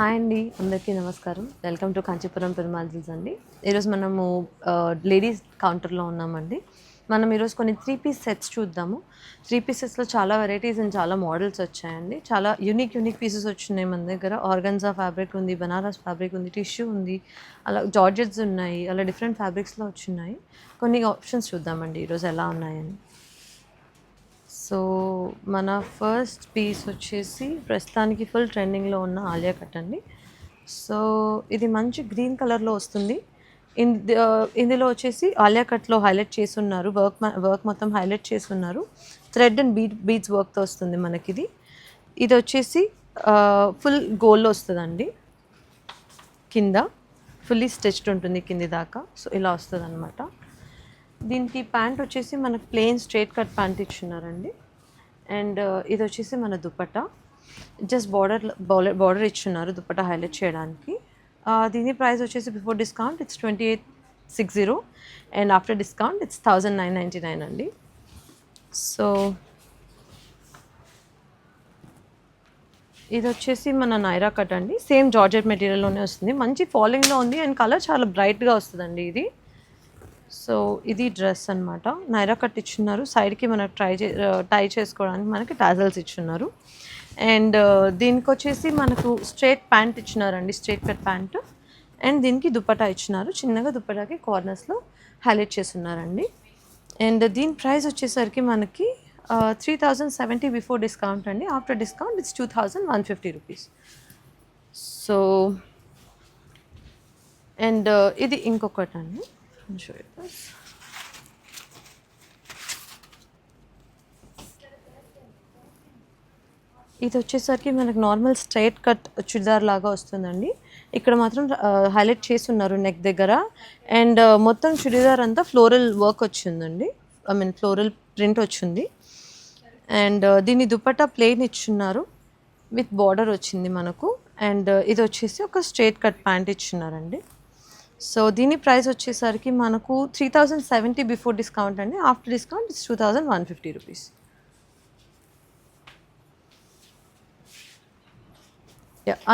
Hi అండి, అందరికీ నమస్కారం. వెల్కమ్ టు కాంచీపురం పెరుమాళ్ జిల్స్ అండి. ఈరోజు మనము లేడీస్ కౌంటర్లో ఉన్నామండి. మనం ఈరోజు కొన్ని 3 పీస్ సెట్స్ చూద్దాము. 3 పీసెస్లో చాలా వెరైటీస్ అండ్ చాలా మోడల్స్ వచ్చాయండి. చాలా యూనిక్ పీసెస్ వచ్చినాయి మన దగ్గర. ఆర్గన్జా ఫ్యాబ్రిక్ ఉంది, బనారస్ ఫ్యాబ్రిక్ ఉంది, టిష్యూ ఉంది, అలా జార్జెట్స్ ఉన్నాయి, అలా డిఫరెంట్ ఫ్యాబ్రిక్స్లో వచ్చినాయి. కొన్ని ఆప్షన్స్ చూద్దామండి ఈరోజు ఎలా ఉన్నాయని. సో మన ఫస్ట్ పీస్ వచ్చేసి ప్రస్తుతానికి ఫుల్ ట్రెండింగ్లో ఉన్న ఆలియా కట్ అండి. సో ఇది మంచి గ్రీన్ కలర్లో వస్తుంది. ఇందులో వచ్చేసి ఆలియా కట్లో హైలైట్ చేసి ఉన్నారు, వర్క్ మొత్తం హైలైట్ చేసి ఉన్నారు. థ్రెడ్ అండ్ బీడ్స్ వర్క్తో వస్తుంది మనకి. ఇది వచ్చేసి ఫుల్ గోల్డ్లో వస్తుందండి. కింద ఫుల్లీ స్టిచ్డ్ ఉంటుంది కింది దాకా. సో ఇలా వస్తుంది అనమాట. దీనికి ప్యాంట్ వచ్చేసి మనకు ప్లెయిన్ స్ట్రైట్ కట్ ప్యాంట్ ఇచ్చున్నారండి. అండ్ ఇది వచ్చేసి మన దుపట్టా. జస్ట్ బార్డర్ ఇచ్చున్నారు దుపట్టా హైలైట్ చేయడానికి. దీని ప్రైస్ వచ్చేసి before discount it's 2860 and after discount it's 1999 అండి. సో ఇది వచ్చేసి మన నైరా కట్ అండి. సేమ్ జార్జెట్ మెటీరియల్లోనే వస్తుంది. మంచి ఫాలింగ్లో ఉంది అండ్ కలర్ చాలా బ్రైట్గా వస్తుందండి ఇది. సో ఇది డ్రెస్ అనమాట. నైరా కట్ ఇచ్చున్నారు. సైడ్కి మనకు టై చేసుకోవడానికి మనకి టాజల్స్ ఇచ్చున్నారు. అండ్ దీనికి వచ్చేసి మనకు స్ట్రైట్ ప్యాంట్ ఇచ్చినారండి, స్ట్రైట్ కట్ ప్యాంట్. అండ్ దీనికి దుపట్టా ఇచ్చినారు. చిన్నగా దుపట్టాకి కార్నర్స్లో హైలైట్ చేస్తున్నారండి. అండ్ దీని ప్రైస్ వచ్చేసరికి మనకి 3070 బిఫోర్ డిస్కౌంట్ అండి. After discount it's 2150 rupees. So and ఇది ఇంకొకటి అండి. Show you this. ఇది వచ్చేసరికి మనకు నార్మల్ స్ట్రైట్ కట్ చుడిదార్ లాగా వస్తుందండి. ఇక్కడ మాత్రం హైలైట్ చేసి ఉన్నారు నెక్ దగ్గర. అండ్ మొత్తం చుడిదార్ అంతా ఫ్లోరల్ వర్క్ వచ్చిందండి, ఫ్లోరల్ ప్రింట్ వచ్చింది. అండ్ దీని దుపట్టా ప్లెయిన్ ఇచ్చున్నారు విత్ బార్డర్ వచ్చింది మనకు. అండ్ ఇది వచ్చేసి ఒక స్ట్రైట్ కట్ ప్యాంట్ ఇచ్చున్నారండి. సో దీని ప్రైస్ వచ్చేసరికి మనకు 3070 బిఫోర్ డిస్కౌంట్ అండి. After discount it's 2150 rupees.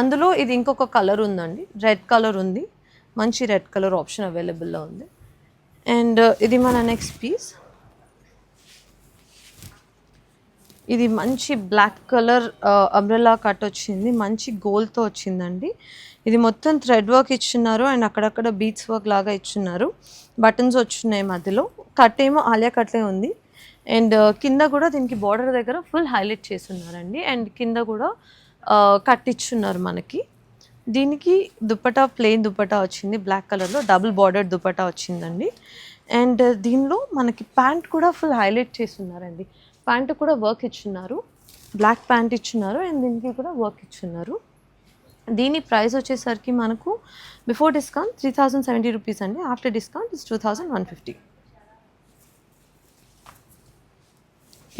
అందులో ఇది ఇంకొక కలర్ ఉందండి, రెడ్ కలర్ ఉంది. మంచి రెడ్ కలర్ ఆప్షన్ అవైలబుల్లో ఉంది. అండ్ ఇది మన నెక్స్ట్ పీస్. ఇది మంచి బ్లాక్ కలర్ అంబ్రెల్లా కట్ వచ్చింది, మంచి గోల్డ్తో వచ్చిందండి. ఇది మొత్తం థ్రెడ్ వర్క్ ఇచ్చున్నారు అండ్ అక్కడక్కడ బీట్స్ వర్క్ లాగా ఇచ్చున్నారు. బటన్స్ వచ్చున్నాయి మధ్యలో. కట్ ఏమో ఆలియా కట్లే ఉంది. అండ్ కింద కూడా దీనికి బార్డర్ దగ్గర ఫుల్ హైలైట్ చేస్తున్నారండి. అండ్ కింద కూడా కట్ ఇచ్చున్నారు మనకి. దీనికి దుపట్టా ప్లెయిన్ దుపట్టా వచ్చింది, బ్లాక్ కలర్లో డబుల్ బార్డర్ దుపట్టా వచ్చిందండి. అండ్ దీనిలో మనకి ప్యాంట్ కూడా ఫుల్ హైలైట్ చేస్తున్నారండి. ప్యాంట్ కూడా వర్క్ ఇచ్చున్నారు, బ్లాక్ ప్యాంట్ ఇచ్చున్నారు అండ్ దీనికి కూడా వర్క్ ఇచ్చున్నారు. దీని ప్రైస్ వచ్చేసరికి మనకు బిఫోర్ డిస్కౌంట్ 3070 రూపీస్ అండి. After discount it's 2150.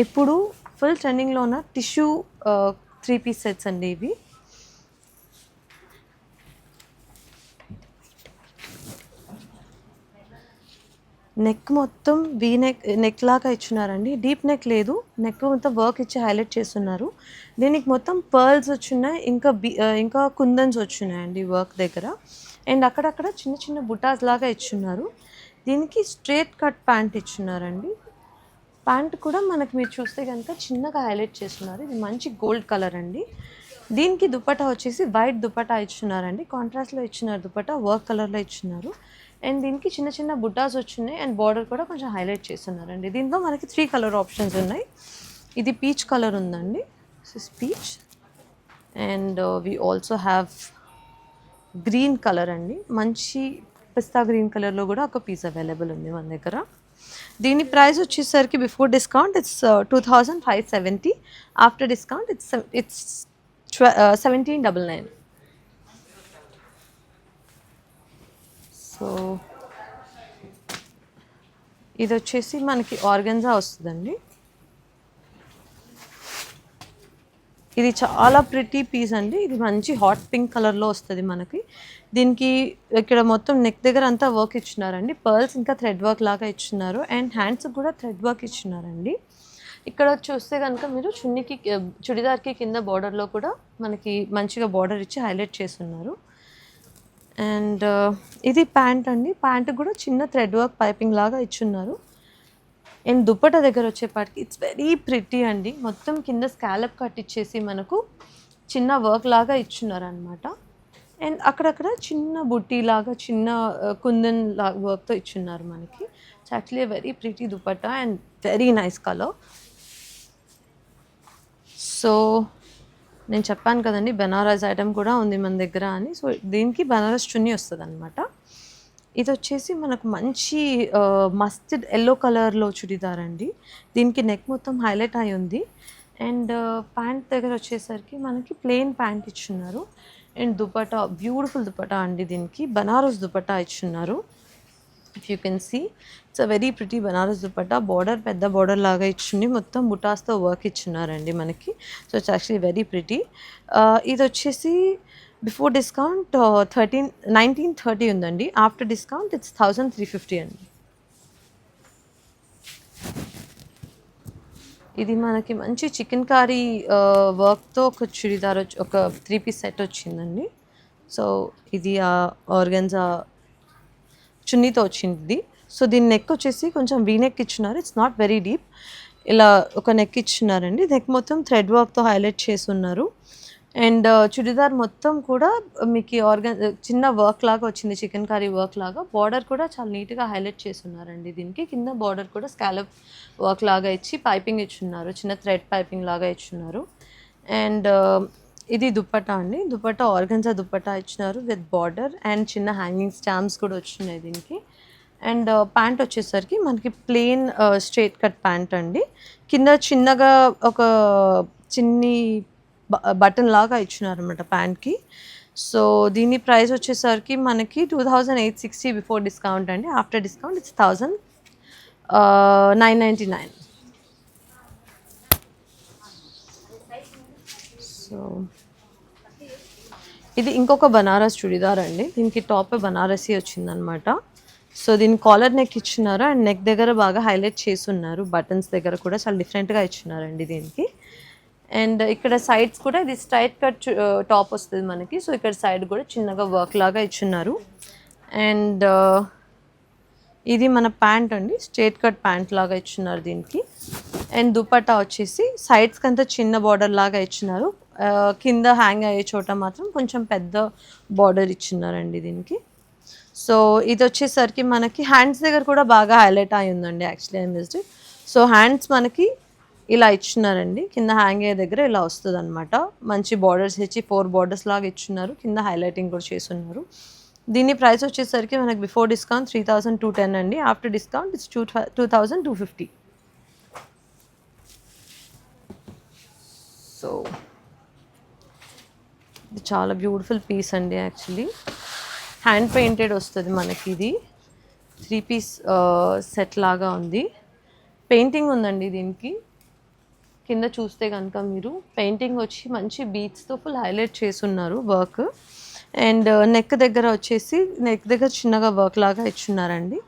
ఇప్పుడు ఫుల్ ట్రెండింగ్లో ఉన్న టిష్యూ 3 పీస్ సెట్స్ అండి ఇవి. నెక్ మొత్తం నెక్ లాగా ఇచ్చున్నారండి. డీప్ నెక్ లేదు, నెక్ మొత్తం వర్క్ ఇచ్చి హైలైట్ చేస్తున్నారు. దీనికి మొత్తం పర్ల్స్ వచ్చున్నాయి, ఇంకా కుందన్స్ వచ్చున్నాయండి వర్క్ దగ్గర. అండ్ అక్కడక్కడ చిన్న చిన్న బుటాస్ లాగా ఇచ్చున్నారు. దీనికి స్ట్రైట్ కట్ ప్యాంట్ ఇచ్చున్నారండి. ప్యాంట్ కూడా మనకి మీరు చూస్తే కనుక చిన్నగా హైలైట్ చేస్తున్నారు. ఇది మంచి గోల్డ్ కలర్ అండి. దీనికి దుపట్టా వచ్చేసి వైట్ దుపట్టా ఇచ్చున్నారండి. కాంట్రాస్ట్లో ఇచ్చినారు దుపట్టా, వర్క్ కలర్లో ఇచ్చున్నారు. అండ్ దీనికి చిన్న చిన్న బుట్టాస్ వచ్చినాయి అండ్ బార్డర్ కూడా కొంచెం హైలైట్ చేస్తున్నారండి. దీంట్లో మనకి 3 కలర్ ఆప్షన్స్ ఉన్నాయి. ఇది పీచ్ కలర్ ఉందండి, this peach. And we also have green colour అండి. మంచి పిస్తా గ్రీన్ కలర్లో కూడా ఒక పీస్ అవైలబుల్ ఉంది మన దగ్గర. దీని ప్రైస్ వచ్చేసరికి before discount it's 2570. After discount it's 1799. So ఇది వచ్చేసి మనకి ఆర్గన్జా వస్తుందండి. ఇది చాలా ప్రిటీ పీస్ అండి. ఇది మంచి హాట్ పింక్ కలర్లో వస్తుంది మనకి. దీనికి ఇక్కడ మొత్తం నెక్ దగ్గర అంతా వర్క్ ఇచ్చినారండి. పర్ల్స్ ఇంకా థ్రెడ్ వర్క్ లాగా ఇచ్చినారు. అండ్ హ్యాండ్స్ కూడా థ్రెడ్ వర్క్ ఇచ్చినారండి. ఇక్కడ చూస్తే కనుక మీరు చున్నీకి చుడిదార్కి కింద బార్డర్లో కూడా మనకి మంచిగా బార్డర్ ఇచ్చి హైలైట్ చేస్తున్నారు. అండ్ ఇది ప్యాంట్ అండి. ప్యాంట్ కూడా చిన్న థ్రెడ్ వర్క్ పైపింగ్ లాగా ఇచ్చున్నారు. అండ్ దుప్పట దగ్గర వచ్చేపాటికి ఇట్స్ వెరీ ప్రిటీ అండి. మొత్తం కింద స్కాలప్ కట్ ఇచ్చేసి మనకు చిన్న వర్క్ లాగా ఇచ్చున్నారు అనమాట. అండ్ అక్కడక్కడ చిన్న బుట్టి లాగా చిన్న కుందన్ లాగా వర్క్తో ఇచ్చున్నారు మనకి. It's actually very pretty dupatta and very nice colour. So నేను చెప్పాను కదండి బెనారస్ ఐటమ్ కూడా ఉంది మన దగ్గర అని. సో దీనికి బెనారస్ చున్నీ వస్తుంది అనమాట. ఇది వచ్చేసి మనకు మంచి మస్టర్డ్ ఎల్లో కలర్లో చుడిదార్ అండి. దీనికి నెక్ మొత్తం హైలైట్ అయి ఉంది. అండ్ ప్యాంట్ దగ్గర వచ్చేసరికి మనకి ప్లెయిన్ ప్యాంట్ ఇచ్చున్నారు. అండ్ దుపట్టా బ్యూటిఫుల్ దుపట్టా అండి. దీనికి బనారస్ దుపట్టా ఇచ్చున్నారు. If you can see it's a very pretty Banaras dupatta. Border పెద్ద బార్డర్ లాగా ఇచ్చింది. మొత్తం బుటాస్తో వర్క్ ఇచ్చున్నారండి మనకి. So it's actually very pretty. ఇది వచ్చేసి బిఫోర్ డిస్కౌంట్ 1930 ఉందండి. ఆఫ్టర్ డిస్కౌంట్ ఇట్స్ 1350 అండి. ఇది మనకి మంచి చికెన్ కర్రీ వర్క్తో ఒక చుడిదార్ ఒక 3 పీస్ సెట్ వచ్చిందండి. సో ఇది ఆర్గన్జా చున్నీతో వచ్చింది. సో దీని నెక్ వచ్చేసి కొంచెం వీ నెక్ ఇచ్చినారు. It's not very deep. ఇలా ఒక నెక్ ఇచ్చినారండి. నెక్ మొత్తం థ్రెడ్ వర్క్తో హైలైట్ చేసి ఉన్నారు. అండ్ చుడిదార్ మొత్తం కూడా మీకు చిన్న వర్క్ లాగా వచ్చింది, చికెన్ కర్రీ వర్క్ లాగా. బార్డర్ కూడా చాలా నీట్గా హైలైట్ చేసి ఉన్నారండి. దీనికి కింద బార్డర్ కూడా స్కాలప్ వర్క్ లాగా ఇచ్చి పైపింగ్ ఇచ్చున్నారు, చిన్న థ్రెడ్ పైపింగ్ లాగా ఇచ్చున్నారు. అండ్ ఇది దుపట్టా అండి. దుపట్టా ఆర్గన్జా దుపట్టా ఇచ్చినారు విత్ బార్డర్ అండ్ చిన్న హ్యాంగింగ్ స్టాంప్స్ కూడా వచ్చినాయి దీనికి. అండ్ ప్యాంట్ వచ్చేసరికి మనకి ప్లెయిన్ స్ట్రైట్ కట్ ప్యాంట్ అండి. కింద చిన్నగా ఒక చిన్ని బటన్ లాగా ఇచ్చినారు అనమాట ప్యాంట్కి. సో దీని ప్రైస్ వచ్చేసరికి మనకి 2860 బిఫోర్ డిస్కౌంట్ అండి. After discount it's 1999. సో ఇది ఇంకొక బనారస్ చుడిదార్ అండి. దీనికి టాప్ బనారసీ వచ్చిందనమాట. సో దీని కాలర్ నెక్ ఇచ్చినారు అండ్ నెక్ దగ్గర బాగా హైలైట్ చేసి ఉన్నారు. బటన్స్ దగ్గర కూడా చాలా డిఫరెంట్గా ఇచ్చినారండి దీనికి. అండ్ ఇక్కడ సైడ్స్ కూడా ఇది స్ట్రైట్ కట్ టాప్ వస్తుంది మనకి. సో ఇక్కడ సైడ్ కూడా చిన్నగా వర్క్ లాగా ఇచ్చున్నారు. అండ్ ఇది మన ప్యాంట్ అండి. స్ట్రైట్ కట్ ప్యాంట్ లాగా ఇచ్చున్నారు దీనికి. అండ్ దుపట్టా వచ్చేసి సైడ్స్కి అంతా చిన్న బార్డర్ లాగా ఇచ్చినారు. కింద హ్యాంగ్ అయ్యే చోట మాత్రం కొంచెం పెద్ద బార్డర్ ఇచ్చినారండి దీనికి. సో ఇది వచ్చేసరికి మనకి హ్యాండ్స్ దగ్గర కూడా బాగా హైలైట్ అయి ఉందండి actually I missed it. So hands మనకి ఇలా ఇచ్చున్నారండి. కింద హ్యాంగ్ అయ్యే దగ్గర ఇలా వస్తుంది అనమాట. మంచి బార్డర్స్ ఇచ్చి 4 బార్డర్స్ లాగా ఇచ్చున్నారు. కింద హైలైటింగ్ కూడా చేస్తున్నారు. దీని ప్రైస్ వచ్చేసరికి మనకి బిఫోర్ డిస్కౌంట్ 3210 అండి. After discount it's 2250. సో ఇది చాలా బ్యూటిఫుల్ పీస్ అండి యాక్చువల్లీ. హ్యాండ్ పెయింటెడ్ వస్తుంది మనకి. ఇది 3 పీస్ సెట్ లాగా ఉంది. పెయింటింగ్ ఉందండి దీనికి. కింద చూస్తే కనుక మీరు పెయింటింగ్ వచ్చి మంచి బీట్స్తో ఫుల్ హైలైట్ చేస్తున్నారు వర్క్. అండ్ నెక్ దగ్గర వచ్చేసి నెక్ దగ్గర చిన్నగా వర్క్ లాగా ఇచ్చున్నారండి.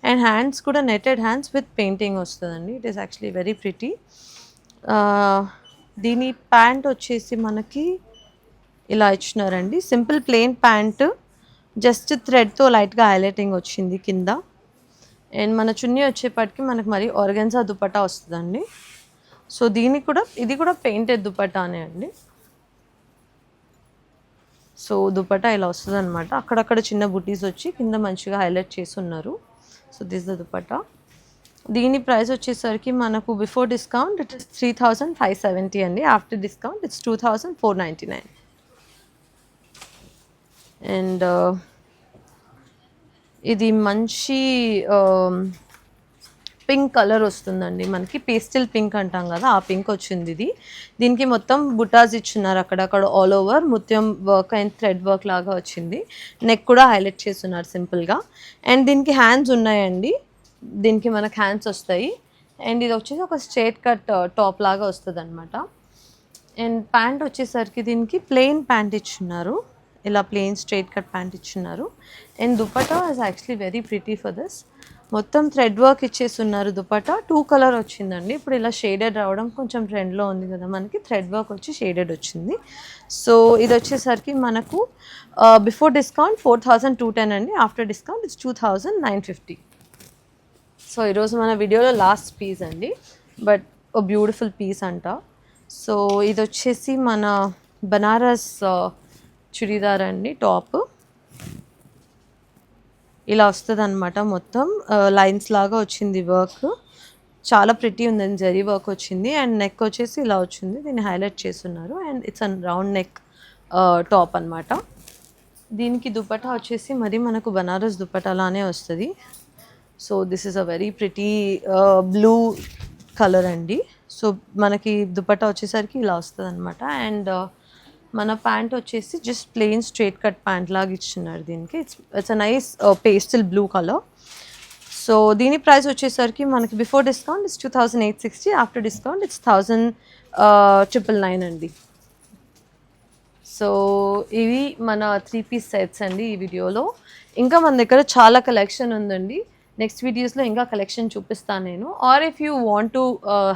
అండ్ హ్యాండ్స్ కూడా నెటెడ్ హ్యాండ్స్ విత్ పెయింటింగ్ వస్తుందండి. It is actually very pretty. దీని ప్యాంట్ వచ్చేసి మనకి ఇలా ఇచ్చినారండి. సింపుల్ ప్లెయిన్ ప్యాంట్, జస్ట్ థ్రెడ్తో లైట్గా హైలైటింగ్ వచ్చింది కింద. అండ్ మన చున్నీ వచ్చేపటికి మనకి మరి ఆర్గన్జా దుపట్టా వస్తుందండి. సో దీనికి కూడా ఇది కూడా పెయింటెడ్ దుపట్టానే అండి. సో దుపట్టా ఇలా వస్తుంది అనమాట. అక్కడక్కడ చిన్న బుటీస్ వచ్చి కింద మంచిగా హైలైట్ చేసి ఉన్నారు. So this the dupatta. దీని ప్రైస్ వచ్చేసరికి మనకు బిఫోర్ డిస్కౌంట్ ఇట్ ఇస్ 3570 అండి. After discount it's 2499. అండ్ ఇది మంచి పింక్ కలర్ వస్తుందండి మనకి. పేస్టల్ పింక్ అంటాం కదా, ఆ పింక్ వచ్చింది ఇది. దీనికి మొత్తం బుటాస్ ఇచ్చున్నారు అక్కడక్కడ ఆల్ ఓవర్. ముత్యం వర్క్ అండ్ థ్రెడ్ వర్క్ లాగా వచ్చింది. నెక్ కూడా హైలైట్ చేస్తున్నారు సింపుల్గా. అండ్ దీనికి హ్యాండ్స్ ఉన్నాయండి. దీనికి మనకు హ్యాండ్స్ వస్తాయి. అండ్ ఇది వచ్చేసి ఒక స్ట్రైట్ కట్ టాప్ లాగా వస్తుంది అనమాట. అండ్ ప్యాంట్ వచ్చేసరికి దీనికి ప్లెయిన్ ప్యాంట్ ఇచ్చున్నారు. ఇలా ప్లెయిన్ స్ట్రైట్ కట్ ప్యాంట్ ఇచ్చున్నారు. And dupatta is actually very pretty for this. మొత్తం థ్రెడ్ వర్క్ ఇచ్చేస్తున్నారు దుపట్టా. 2 కలర్ వచ్చిందండి. ఇప్పుడు ఇలా షేడెడ్ రావడం కొంచెం ట్రెండ్లో ఉంది కదా మనకి. థ్రెడ్ వర్క్ వచ్చి షేడెడ్ వచ్చింది. సో ఇది వచ్చేసరికి మనకు బిఫోర్ డిస్కౌంట్ 4210 అండి. After discount it's 2950. సో ఈరోజు మన వీడియోలో లాస్ట్ పీస్ అండి, బట్ ఓ బ్యూటిఫుల్ పీస్ అంట. సో ఇది వచ్చేసి మన బనారస్ చుడీదార్ అండి. టాప్ ఇలా వస్తుంది అనమాట. మొత్తం లైన్స్ లాగా వచ్చింది వర్క్. చాలా ప్రిటీ ఉందండి. జరీ వర్క్ వచ్చింది అండ్ నెక్ వచ్చేసి ఇలా వచ్చింది. దీన్ని హైలైట్ చేస్తున్నారు and it's an round neck top అనమాట. దీనికి దుపట్టా వచ్చేసి మరి మనకు బనారస్ దుపట్టా లానే వస్తుంది. So this is a very pretty blue colour అండి. సో మనకి దుపట్టా వచ్చేసరికి ఇలా వస్తుంది అనమాట. అండ్ మన ప్యాంట్ వచ్చేసి just plain straight cut pant లాగా ఇచ్చినారు దీనికి. It's a nice pastel blue colour. So దీని ప్రైస్ వచ్చేసరికి మనకి before discount it's 2860. After discount it's 1999 అండి. సో ఇవి మన 3 పీస్ సెట్స్ అండి ఈ వీడియోలో. ఇంకా మన దగ్గర చాలా కలెక్షన్ ఉందండి. నెక్స్ట్ వీడియోస్లో ఇంకా కలెక్షన్ చూపిస్తాను నేను. Or if you want to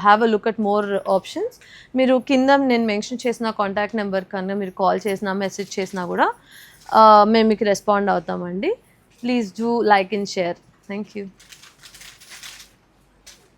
have a look at more options, మీరు కింద నేను మెన్షన్ చేసిన కాంటాక్ట్ నెంబర్ కన్నా మీరు కాల్ చేసినా మెసేజ్ చేసినా కూడా మేము మీకు రెస్పాండ్ అవుతామండి. Please do like and share. Thank you.